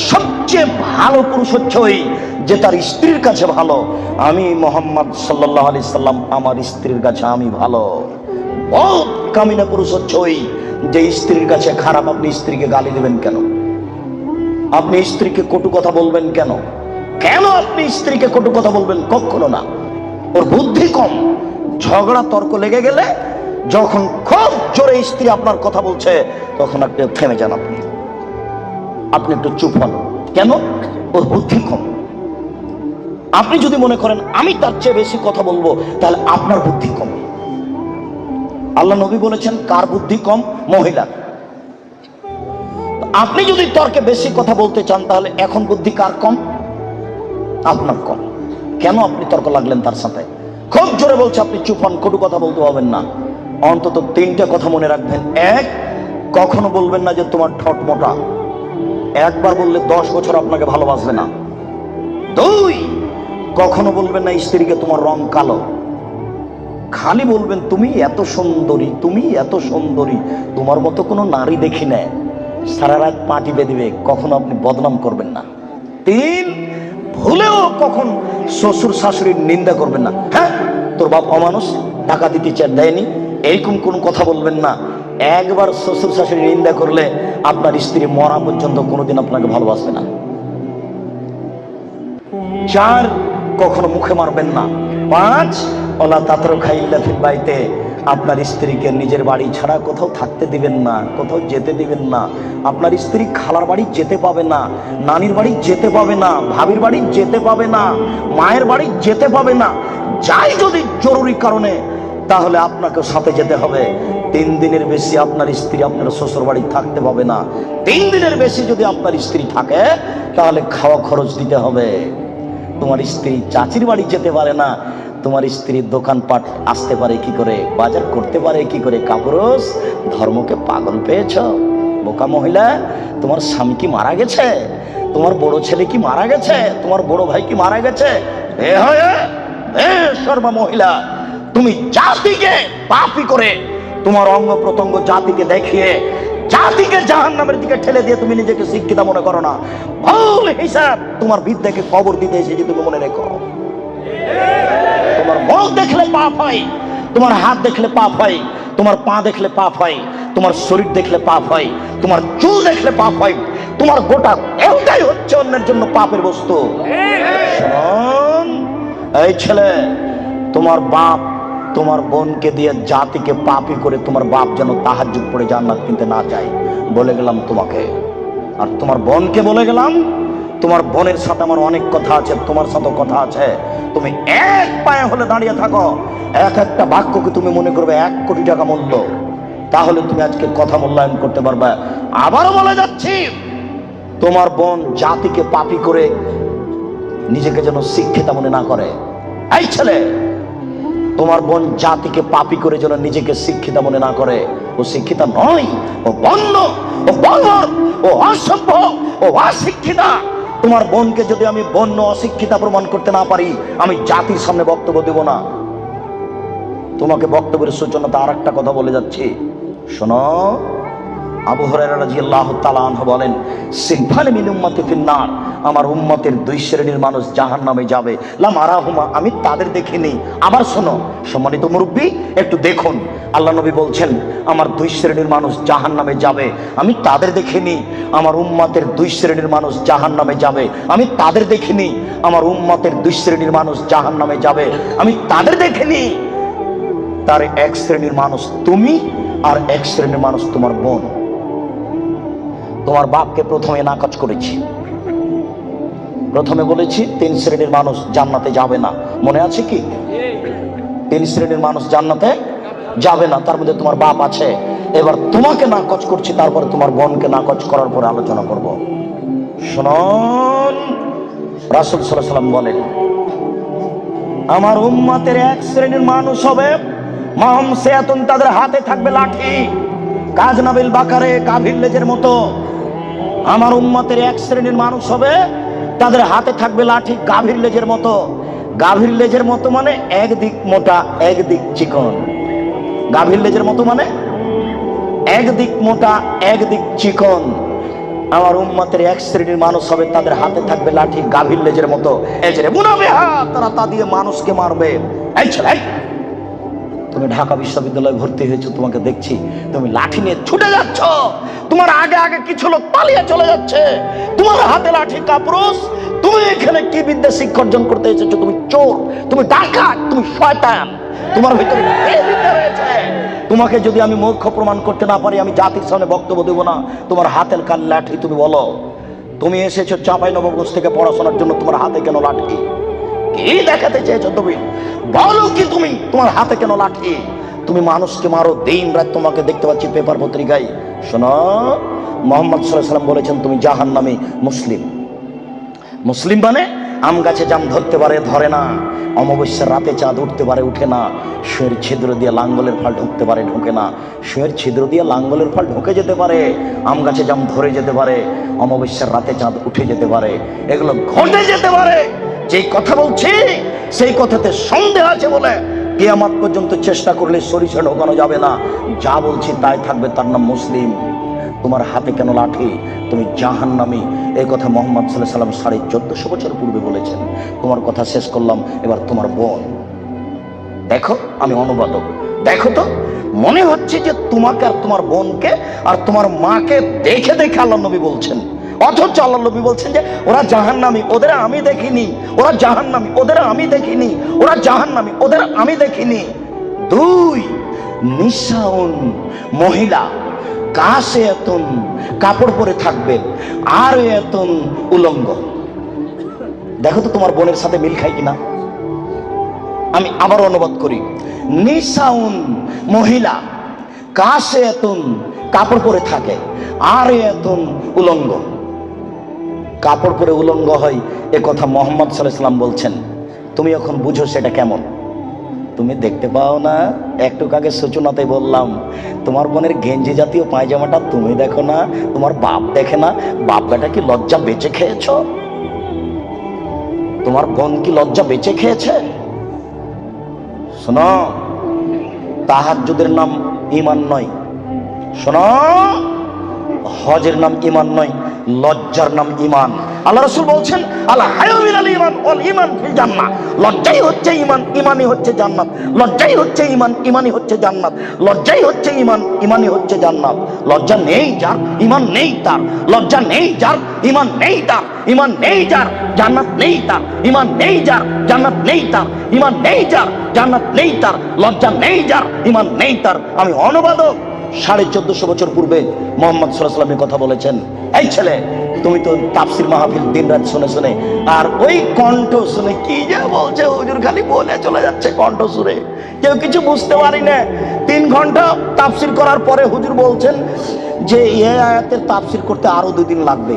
সবচেয়ে ভালো পুরুষ হচ্ছে ওই যে তার স্ত্রীর কাছে ভালো। আমি মুহাম্মদ সাল্লাল্লাহু আলাইহি সাল্লাম, আমার স্ত্রীর কাছে আমি ভালো। বহুত কামিনা পুরুষ হচ্ছে ওই যে স্ত্রীর কাছে খারাপ। আপনি স্ত্রীকে গালি দেবেন কেন? আপনি স্ত্রীকে কটু কথা বলবেন কেন? কেন আপনি স্ত্রীকে কটু কথা বলবেন? কখনো না। ওর বুদ্ধি কম। ঝগড়া তর্ক লেগে গেলে, যখন খুব জোরে স্ত্রী আপনার কথা বলছে, তখন আপনি থেমে যান। আপনি একটু চুপ হন। কেন? ওর বুদ্ধি কম। আপনি যদি মনে করেন আমি তার চেয়ে বেশি কথা বলবো, তাহলে আপনার বুদ্ধি কম। আল্লাহ নবী বলেছেন, কার বুদ্ধি কম? মহিলা। আপনি যদি তর্কে বেশি কথা বলতে চান, তাহলে এখন বুদ্ধি কার কম? আপনার কম। কেন আপনি তর্ক লাগলেন তার সাথে? খুব জোরে বলছে, আপনি চুপ হন, কটু কথা বলতে পারবেন না। অন্তত 3টা কথা মনে রাখবেন। 1, কখনো বলবেন না যে তোমার ঠোঁট মোটা। একবার বললে 10 বছর আপনাকে ভালোবাসবে না। 2, কখনো বলবেন না স্ত্রীকে তোমার রং কালো। খালি বলবেন তুমি এত সুন্দরী, তুমি এত সুন্দরী, তোমার মতো কোনো নারী দেখি না। সারা রাত পাটি বেঁধবে, কখনো আপনি বদনাম করবেন না। 3, ভুলেও কখন শ্বশুর শাশুড়ির নিন্দা করবেন না। হ্যাঁ, তোর বাপ অমানুষ, টাকা দিতে চার দেয়নি, এইরকম কোন কথা বলবেন না। একবার শ্বশুর শাশুড়ি নিন্দা করলে আপনার স্ত্রী মরা পর্যন্ত কোনোদিন আপনাকে ভালোবাসবে না। 4, কখনো মুখে মারবেন না। 5, ওলা তাতরু খাইল্লা ফিল বাইতে, আপনার স্ত্রীকে নিজের বাড়ি ছাড়া কোথাও থাকতে দিবেন না, কোথাও যেতে দিবেন না। আপনার স্ত্রী খালার বাড়ি যেতে পাবে না, নানির বাড়ি যেতে পাবে না, ভাবির বাড়ি যেতে পাবে না, মায়ের বাড়ি যেতে পাবে না। যাই যদি জরুরি কারণে, তাহলে আপনাকে সাথে যেতে হবে। 3 দিনের বেশি আপনার স্ত্রী আপনার শ্বশুর বাড়ি থাকতে পাবে না। 3 দিনের বেশি যদি আপনার স্ত্রী থাকে, তাহলে খাওয়া খরচ দিতে হবে। তোমার স্ত্রী চাচির বাড়ি যেতে পারে না, তোমার স্ত্রীর দোকানপাট আসতে পারে কি করে, বাজার করতে পারে কি করে? কাপুরুষ, ধর্মকে পাগল পেয়েছ? বোকা মহিলা, তোমার স্বামী কি মারা গেছে? তোমার বড় ছেলে কি মারা গেছে? তোমার বড় ভাই কি মারা গেছে? সর্বা মহিলা, তুমি জাতিকে পাপী করে, তোমার অঙ্গ প্রত্যঙ্গ জাতিকে দেখিয়ে জাতিকে জাহান্নামের দিকে ঠেলে দিয়ে তুমি নিজেকে শিক্ষিত মনে করো না। ভুল হিসাব তোমার বিদ্যাকে কবর দিতে এসেছে, তুমি মনে রেখো। তোমার মুখ দেখলে পাপ হয়, তোমার হাত দেখলে পাপ হয়, তোমার পা দেখলে পাপ হয়, তোমার শরীর দেখলে পাপ হয়, তোমার চুল দেখলে পাপ হয়, তোমার গোটা এটাই হচ্ছে অন্যের জন্য পাপের বস্তু। শোন এই ছেলে, তোমার বাপ তোমার বোনকে দিয়ে জাতিকে পাপী করে তোমার বাপ যেন তাহাজ্জুদ পড়ে জান্নাত কিনতে না যায়, বলে গেলাম তোমাকে। আর তোমার বোনকে বলে গেলাম, তোমার বোনের সাথে আমার অনেক কথা আছে, তোমার সাথে কথা আছে। তুমি এক পায়ে হলে দাঁড়িয়ে থাকো, এক একটা বাক্যকে তুমি মনে করবে 1 কোটি টাকা মূল্য, তাহলে তুমি আজকে কথা মূল্যায়ন করতে পারবে। আবারও বলে যাচ্ছি, তোমার বোন জাতিকে পাপী করে নিজেকে যেন শিক্ষিতা মনে না করে। এই ছেলে, তোমার বোন জাতিকে পাপী করে যেন নিজেকে শিক্ষিতা মনে না করে। ও শিক্ষিতা নয়, ও বন্য, ও বর্বর, ও অসভ্য, ও অশিক্ষিতা। তোমার বোনকে যদি আমি বন্য অশিক্ষিতা প্রমাণ করতে না পারি, আমি জাতির সামনে বক্তব্য দেব না। তোমাকে বক্তব্যের সূচনাতে আর একটা কথা বলে যাচ্ছি, শোনো। আবু হুরায়রা রাদিয়াল্লাহু তাআলা আনহু বলেন, সিনফানি মিন উম্মতি ফিন্নার, আমার উম্মতের 2 শ্রেণীর মানুষ জাহান্নামে যাবে, লাম আরাহুমা, আমি তাদের দেখিনি। আবার শোনো সম্মানিত মুরব্বী, একটু দেখুন, আল্লাহ নবী বলছেন আমার 2 শ্রেণীর মানুষ জাহান্নামে যাবে, আমি তাদের দেখিনি। আমার উম্মতের 2 শ্রেণীর মানুষ জাহান্নামে যাবে, আমি তাদের দেখিনি। আমার উম্মতের 2 শ্রেণীর মানুষ জাহান্নামে যাবে, আমি তাদের দেখিনি। তার 1 শ্রেণীর মানুষ তুমি, আর 1 শ্রেণীর মানুষ তোমার বোন। তোমার বাপকে প্রথমে নাকচ করেছি, প্রথমে বলেছি 3 শ্রেণীর মানুষ জান্নাতে যাবে না, মনে আছে কি? 3 শ্রেণীর মানুষ জান্নাতে যাবে না, তার মধ্যে তোমার বাপ আছে। এবার তোমাকে নাকচ করছি, তারপরে তোমার বোনকে নাকচ করার পরে আলোচনা করব। শুনুন, রাসূল সাল্লাল্লাহু আলাইহি ওয়াসাল্লাম বলেন, আমার উম্মতের 1 শ্রেণীর মানুষ হবে মাহম সেয়াতুন, তাদের হাতে থাকবে লাঠি, কাজনাবিল বাকারে, গাভীর লেজের মতো। আমার উম্মতের 1 শ্রেণীর মানুষ হবে, তাদের হাতে থাকবে লাঠি, গাভীর লেজের মতো। গাভীর লেজের মতো মানে একদিক মোটা একদিক চিকন। গাভীর লেজের মতো মানে একদিক মোটা একদিক চিকন। আমার উম্মতের 1 শ্রেণীর মানুষ হবে, তাদের হাতে থাকবে লাঠি, গাভীর লেজের মতো। এজরে মুনাবিহা, তারা তা দিয়ে মানুষকে মারবে। এই ছেলে, তুমি ঢাকা বিশ্ববিদ্যালয়ে ভর্তি হয়েছো, তোমাকে দেখছি তুমি লাঠি নিয়ে ছুটে যাচ্ছ, তোমার আগে আগে কিছু লোক পালিয়ে চলে যাচ্ছে, তোমার হাতে লাঠি। কাপুরুষ, তুমি এখানে কি বিদ্যা শিক্ষা অর্জন করতে এসেছো? তুমি চোর, তুমি ডাকাত, তুমি শয়তান, তোমার ভিতরে এই বিদ্যা রয়েছে। তোমাকে যদি আমি মূর্খ প্রমাণ করতে না পারি, আমি জাতির সামনে বক্তব্য দেব না। তোমার হাতের কাল লাঠি, তুমি বলো, তুমি এসেছো চাঁপাইনবাবগঞ্জ থেকে পড়াশোনার জন্য, তোমার হাতে কেন লাঠি? কি দেখাতে চেয়েছো তুমি? বলো কি তুমি, তোমার হাতে কেন লাঠি? তুমি মানুষকে মারো দিন রাত, তোমাকে দেখতে পাচ্ছি পেপার পত্রিকায়। শোনো, মুহাম্মদ সাল্লাল্লাহু আলাইহি ওয়াসাল্লাম বলেছেন তুমি জাহান্নামী মুসলিম। মুসলিম মানে আম গাছে জাম ধরতে পারে, ধরে না, অমাবস্যার রাতে চাঁদ উঠতে পারে, উঠে না, শুয়ের ছিদ্র দিয়ে লাঙ্গলের ফাল ঢুকতে পারে, ঢোকে না, শুয়ের ছিদ্র দিয়ে লাঙ্গলের ফাল ঢুকে যেতে পারে, আম গাছে জাম ধরে যেতে পারে, অমাবস্যার রাতে চাঁদ উঠে যেতে পারে, এগুলো ঘটে যেতে পারে। যেই কথা বলছি সেই কথাতে সন্দেহ আছে বলে কিয়ামত পর্যন্ত চেষ্টা করলে সরিষা ঢোকানো যাবে না। যা বলছি তাই থাকবে, তার নাম মুসলিম। তোমার হাতে কেন লাঠি? তুমি জাহান্নামী। এই কথা মুহাম্মদ সাল্লাল্লাহু আলাইহি ওয়াসাল্লাম 1400 বছর পূর্বে বলেছেন। তোমার কথা শেষ করলাম, এবার তোমার বোন। দেখো আমি অনুবাদক, দেখো তো মনে হচ্ছে যে তোমাকে আর তোমার বোনকে আর তোমার মাকে দেখে দেখে আল্লাহ নবী বলছেন, অথচ আল্লাহ নবী বলছেন যে ওরা জাহান্নামী, ওদের আমি দেখিনি, ওরা জাহান্নামী, ওদের আমি দেখিনি, ওরা জাহান্নামী, ওদের আমি দেখিনি। দুই, নিসাউন, মহিলা, কাশে এতন, কাপড় পরে থাকবে, আর এতন উলঙ্গ। দেখো তো তোমার বোনের সাথে মিল খাই কিনা। আমি আবার অনুবাদ করি, নিসাউন, মহিলা, কাশে এতন, কাপড় পরে থাকে, আর এতন উলঙ্গ। কাপড় পরে উলঙ্গ হয় এ কথা মুহাম্মদ সাল্লাল্লাহু আলাইহি ওয়াসাল্লাম বলছেন। তুমি এখন বুঝো সেটা কেমন। তুমি দেখতে পাও না, একটু আগে সূচনাতে বললাম তোমার বোনের গেঞ্জি জাতীয় পায়জামাটা তুমি দেখো না, তোমার বাপ দেখে না। বাপ বেটা কি লজ্জা বেঁচে খেয়েছ? তোমার বোন কি লজ্জা বেঁচে খেয়েছে? শোনো, তাহাজ্জুদের নাম ঈমান নয়। শোনো, হজের নাম ঈমান নয়, লজ্জার নাম ঈমান। আল্লাহ রাসূল বলছেন আলা হায়া মিনাল ঈমান ওয়াল ঈমান ফিল জান্নাহ। লজ্জাই হচ্ছে ঈমান, ঈমানই হচ্ছে জান্নাত। লজ্জাই হচ্ছে ঈমান, ঈমানই হচ্ছে জান্নাত। লজ্জাই হচ্ছে ঈমান, ঈমানই হচ্ছে জান্নাত। লজ্জা নেই যার, ঈমান নেই তার। লজ্জা নেই যার, ঈমান নেই তার। ঈমান নেই যার, জান্নাত নেই তার। ঈমান নেই যার, জান্নাত নেই তার। ঈমান নেই যার, জান্নাত নেই তার। লজ্জা নেই যার, ঈমান নেই তার। আমি অনুবাদক। 1450 বছর পূর্বে মুহাম্মদ সাল্লাল্লাহু আলাইহি ওয়াসাল্লাম কথা বলেছেন। এই ছেলে, তুমি তো তাফসীর মাহফিল দিন রাত শুনে শুনে, আর ওই কণ্ঠ শুনে কি যে বলছে হুজুর, খালি বলে চলে যাচ্ছে কণ্ঠ সুরে, কেউ কিছু বুঝতে পারি না। 3 ঘন্টা তাফসীর করার পরে হুজুর বলছেন যে এই আয়াতের তাফসীর করতে আরো 2 দিন লাগবে।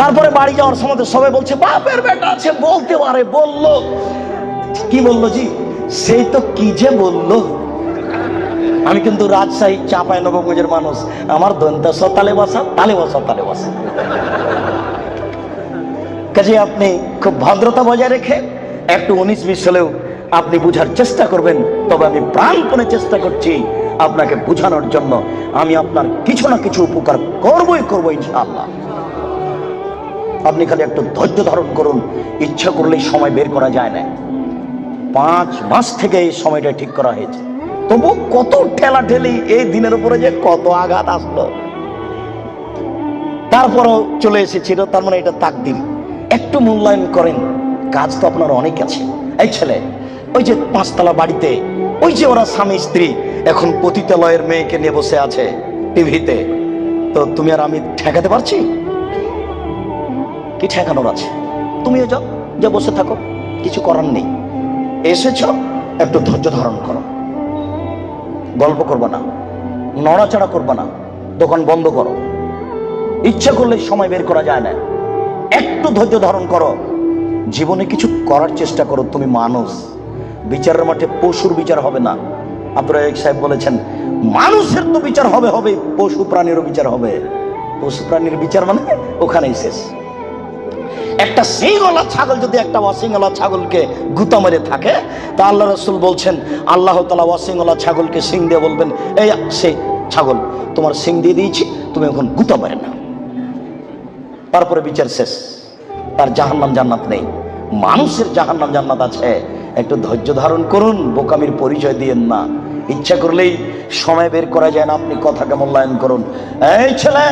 তারপরে বাড়ি যাওয়ার সময় সবাই বলছে বাপের বেটা আছে, বলতে পারে। বললো কি বললো জি? সেই তো কি যে বললো। আমি কিন্তু রাজশাহী চাঁপাইনবাবগঞ্জের মানুষ, আমার দন্তাস তালে বসা, তালে বসা, তালে বসা। কাজে আপনি খুব ভদ্রতা বজায় রেখে একটু 19-20 হলেও আপনি বুঝার চেষ্টা করবেন। তবে আমি প্রাণপণে চেষ্টা করছি আপনাকে বুঝানোর জন্য। আমি আপনার কিছু না কিছু উপকার করবই করবো ইনশাআল্লাহ। আপনি খালি একটু ধৈর্য ধারণ করুন। ইচ্ছা করলেই সময় বের করা যায় না। 5 মাস থেকে এই সময়টা ঠিক করা হয়েছে, তবু কত ঠেলা ঠেলি, এই দিনের উপরে যে কত আঘাত আসলো, তারপরও চলে এসেছিল। তার মানে এটা তাকদীর। একটু মূল্যায়ন করেন, কাজ তো আপনার অনেক আছে। এই ছেলে, ওই যে 5 তলা বাড়িতে ওই যে ওরা স্বামী স্ত্রী এখন পতিতালয়ের মেয়েকে নিয়ে বসে আছে টিভিতে, তো তুমি আর আমি ঠেকাতে পারছি কি? ঠেকানোর আছে? তুমিও যাও, যা বসে থাকো, কিছু করার নেই। এসেছ, একটু ধৈর্য ধারণ করো। গল্প করবা না, নড়াচড়া করবা না, দোকান বন্ধ করো। ইচ্ছা করলে সময় বের করা যায় না। একটু ধৈর্য ধারণ করো, জীবনে কিছু করার চেষ্টা করো। তুমি মানুষ, বিচারের মাঠে পশুর বিচার হবে না। আপনারা এক সাহেব বলেছেন মানুষের তো বিচার হবে হবে, পশু প্রাণীরও বিচার হবে। পশু প্রাণীর বিচার মানে ওখানেই শেষ। একটা সিংওয়ালা ছাগল যদি একটা অসিংওয়ালা ছাগলকে গুতা মেরে থাকে, তা আল্লাহ রাসূল বলছেন আল্লাহ তাআলা অসিংওয়ালা ছাগলকে সিং দিয়ে বলবেন, এই সে ছাগল, তোমার সিং দিয়ে দিয়েছি, তুমি এখন গুতা মেরে না। তারপরে বিচার শেষ। তার জাহান্নাম জান্নাত নেই। মানুষের জাহান্নাম জান্নাত আছে। একটু ধৈর্য ধারণ করুন, বোকামির পরিচয় দিয়েন না। ইচ্ছা করলেই সময় বের করা যায় না। আপনি কথাকে মূল্যায়ন করুন। এই ছেলে,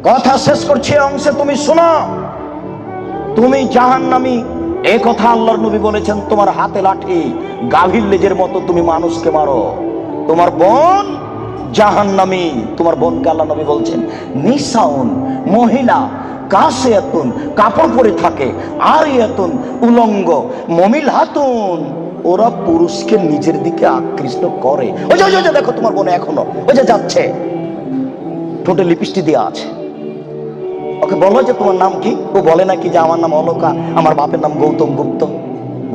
কথা শেষ করছি অংশে, তুমি শোনো। তুমি জাহান্নামী, এ কথা আল্লাহর নবী বলেছেন। তোমার হাতে লাঠি, গাভীর লেজের মতো তুমি মানুষকে মারো। তোমার বোন জাহান্নামী। তোমার বোনকে আল্লাহ নবী বলছেন নিসাউন, মহিলা, কাসিয়াতুন, কাপড় পরে থাকে, আরিয়াতুন, উলঙ্গ, মমিলাতুন, ওরা পুরুষকে নিজের দিকে আকৃষ্ট করে। ওই যে দেখো তোমার বোন এখনো ওই যে যাচ্ছে, ঠোঁটে লিপস্টিক দেওয়া আছে। ওকে বলো যে তোমার নাম কি? ও বলে নাকি যে আমার নাম অলকা, আমার বাপের নাম গৌতম গুপ্ত,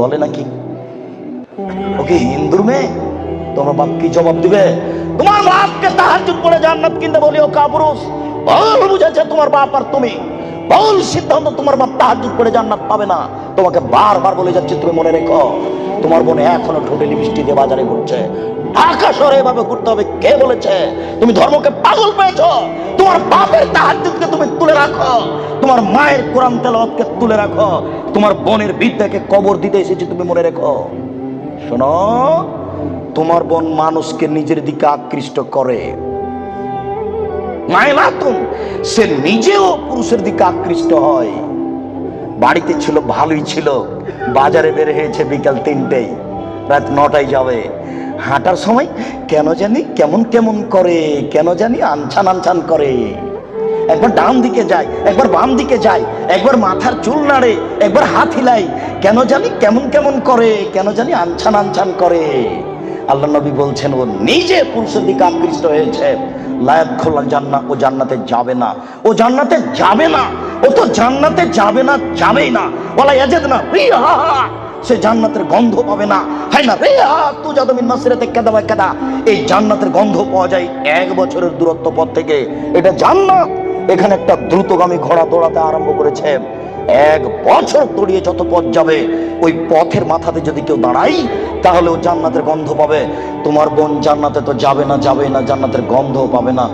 বলে নাকি? ওকে হিন্দুর মেয়ে, তোমার বাপ কি জবাব দিবে? তোমার বাপকে তাহাজ্জুদ পড়ে জান্নাত কিনতে বলি ও কাপুরুষ, ভুল বুঝেছে তোমার বাপ আর তুমি। ভুল সিদ্ধান্ত, তোমার বাপ তাহাজ্জুদ পড়ে জান্নাত পাবে না। তোমাকে বারবার বলে যাচ্ছে, তুমি মনে রেখো। তোমার বোন এখনো ঠোঁটে লিপস্টিক দিয়ে বাজারে ঘুরছে, ঢাকা শহরে এভাবে ঘুরতে হবে কে বলেছে? তুমি ধর্মকে পাগল পেয়েছ। তোমার বাপের তাহাজ্জুদকে তুমি তুলে রাখো, তোমার মায়ের কোরআন তেলাওয়াতকে তুলে রাখো, তোমার বোনের বিদ্যাকে কবর দিতে এসেছে তুমি মনে রেখো। শোনো, তোমার বোন মানুষকে নিজের দিকে আকৃষ্ট করে, মায়লাতুন, সে নিজেও পুরুষের দিকে আকৃষ্ট হয়। বাড়িতে ছিল ভালোই ছিল, বাজারে বের হয়েছে বিকাল 3টেই, রাত 9টায় যাবে। হাঁটার সময় কেন জানি কেমন কেমন করে, কেন জানি আনছান আনছান করে। একবার ডান দিকে যায়, একবার বাম দিকে যায়, একবার মাথার চুল নাড়ে, একবার হাত হিলাই, কেন জানি কেমন কেমন করে, কেন জানি আনছান আনছান করে। আল্লাহ নবী বলছেন ও নিজে পুরুষের দিকে আকৃষ্ট হয়েছে। লায়াত খোলা জান্নাত, ও জান্নাতে যাবে না, ও জান্নাতে যাবে না, ও তো জান্নাতে যাবে না, যাবেই না। ওয়ালা ইয়াজিদনা রিহা, সে জান্নাতের গন্ধ পাবে না। হাই না রিহা তুজাদু মিন মাসিরাতি কাদা ওয়া কাদা, এই জান্নাতের গন্ধ পাওয়া যায় 1 বছরের দূরত্ব পথ থেকে। এটা জান্নাত। এখানে একটা দ্রুতগামী ঘোড়া দৌড়াতে আরম্ভ করেছে। 1 বছর দৌড়িয়ে যত পথ যাবে, ওই পথের মাথাতে যদি কেউ দাঁড়াই তাহলে ও জান্নাতের গন্ধ পাবে। তোমার বোন জান্নাতে তো যাবে না, যাবে না, জান্নাতের গন্ধ পাবে না,